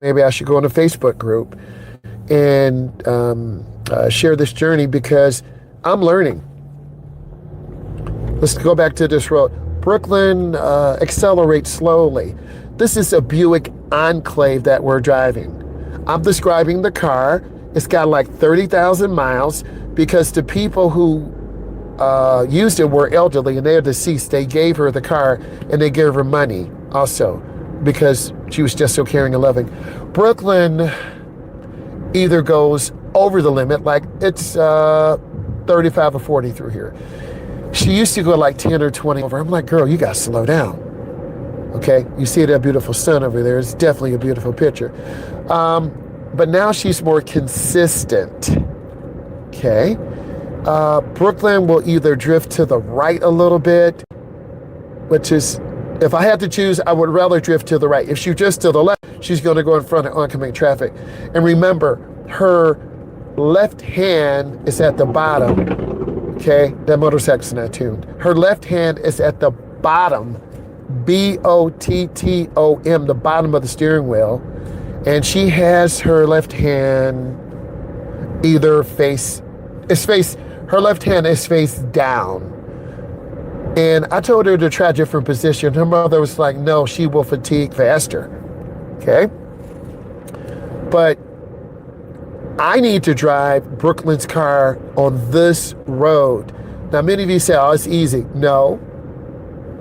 maybe I should go in a Facebook group and share this journey because I'm learning. Let's go back to this road. Brooklyn, accelerate slowly. This is a Buick Enclave that we're driving. I'm describing the car. It's got like 30,000 miles because the people who used it were elderly and they're deceased. They gave her the car and they gave her money also because she was just so caring and loving. Brooklyn either goes over the limit, like it's 35 or 40 through here. She used to go like 10 or 20 over. I'm like, girl, you got to slow down. Okay, you see that beautiful sun over there. It's definitely a beautiful picture. But now she's more consistent. Okay. Brooklyn will either drift to the right a little bit, which is, if I had to choose, I would rather drift to the right. If she drifts to the left, she's going to go in front of oncoming traffic. And remember, her left hand is at the bottom. Okay, that motorcycle's not tuned. Her left hand is at the bottom, B-O-T-T-O-M, the bottom of the steering wheel. And she has her left hand either her left hand is face down. And I told her to try a different position. Her mother was like, no, she will fatigue faster. Okay? But I need to drive Brooklyn's car on this road. Now, many of you say, oh, it's easy. No.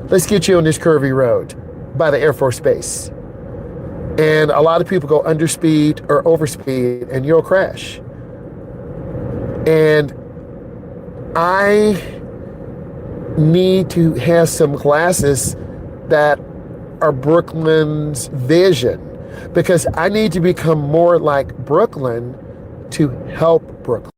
Let's get you on this curvy road by the Air Force Base. And a lot of people go underspeed or overspeed, and you'll crash. And I need to have some glasses that are Brooklyn's vision, because I need to become more like Brooklyn to help Brooklyn.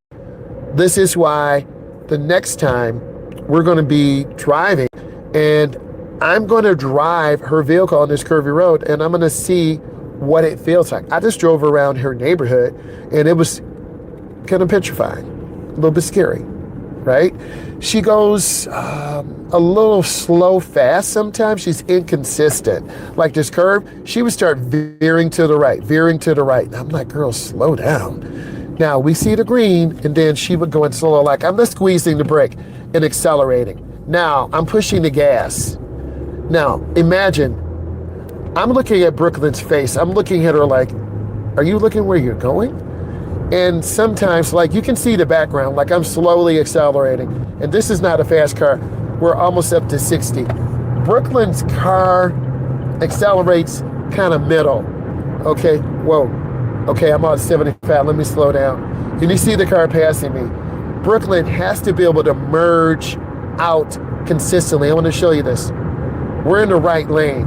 This is why the next time we're going to be driving, and I'm going to drive her vehicle on this curvy road, and I'm going to see what it feels like. I just drove around her neighborhood, and it was kind of petrifying, a little bit scary, right? She goes a little slow fast sometimes. She's inconsistent. Like this curve, she would start veering to the right. I'm like, girl, slow down. Now, we see the green, and then she would go in slow, like I'm just squeezing the brake and accelerating. Now, I'm pushing the gas. Now, imagine, I'm looking at Brooklyn's face. I'm looking at her like, are you looking where you're going? And sometimes, like, you can see the background, like I'm slowly accelerating. And this is not a fast car. We're almost up to 60. Brooklyn's car accelerates kind of middle. Okay, whoa. Okay, I'm on 75, let me slow down. Can you see the car passing me? Brooklyn has to be able to merge out consistently. I want to show you this. We're in the right lane.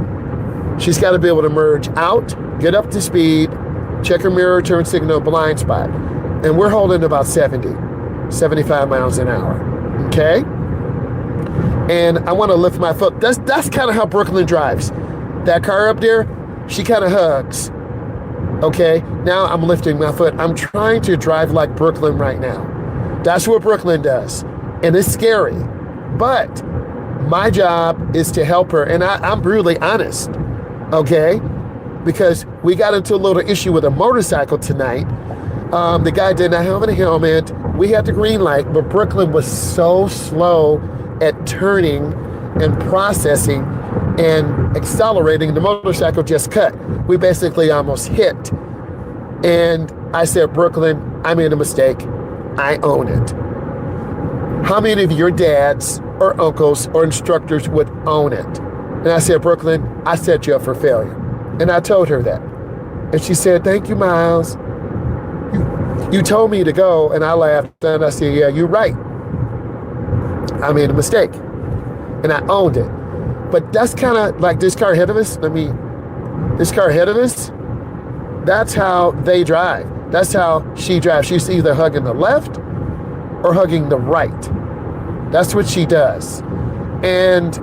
She's got to be able to merge out, get up to speed, check her mirror, turn signal, blind spot. And we're holding about 75 miles an hour, okay? And I want to lift my foot. That's kind of how Brooklyn drives. That car up there, she kind of hugs. Okay, now I'm lifting my foot. I'm trying to drive like Brooklyn right now. That's what Brooklyn does. And it's scary. But my job is to help her. And I'm brutally honest. Okay? Because we got into a little issue with a motorcycle tonight. The guy did not have a helmet. We had the green light, but Brooklyn was so slow at turning and processing and accelerating. The motorcycle just cut. We basically almost hit. And I said, Brooklyn, I made a mistake. I own it. How many of your dads or uncles or instructors would own it? And I said, Brooklyn, I set you up for failure. And I told her that. And she said, thank you, Miles. You told me to go. And I laughed. And I said, yeah, you're right. I made a mistake. And I owned it. But that's kind of like this car ahead of us. This car ahead of us, that's how they drive. That's how she drives. She's either hugging the left or hugging the right. That's what she does. And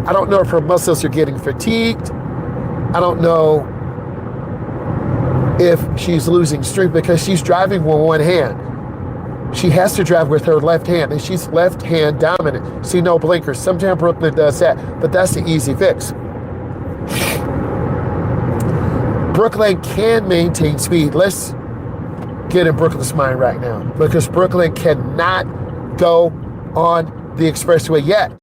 I don't know if her muscles are getting fatigued. I don't know if she's losing strength because she's driving with one hand. She has to drive with her left hand, and she's left hand dominant. See, no blinkers. Sometimes Brooklyn does that, but that's the easy fix. Brooklyn can maintain speed. Let's get in Brooklyn's mind right now, because Brooklyn cannot go on the expressway yet.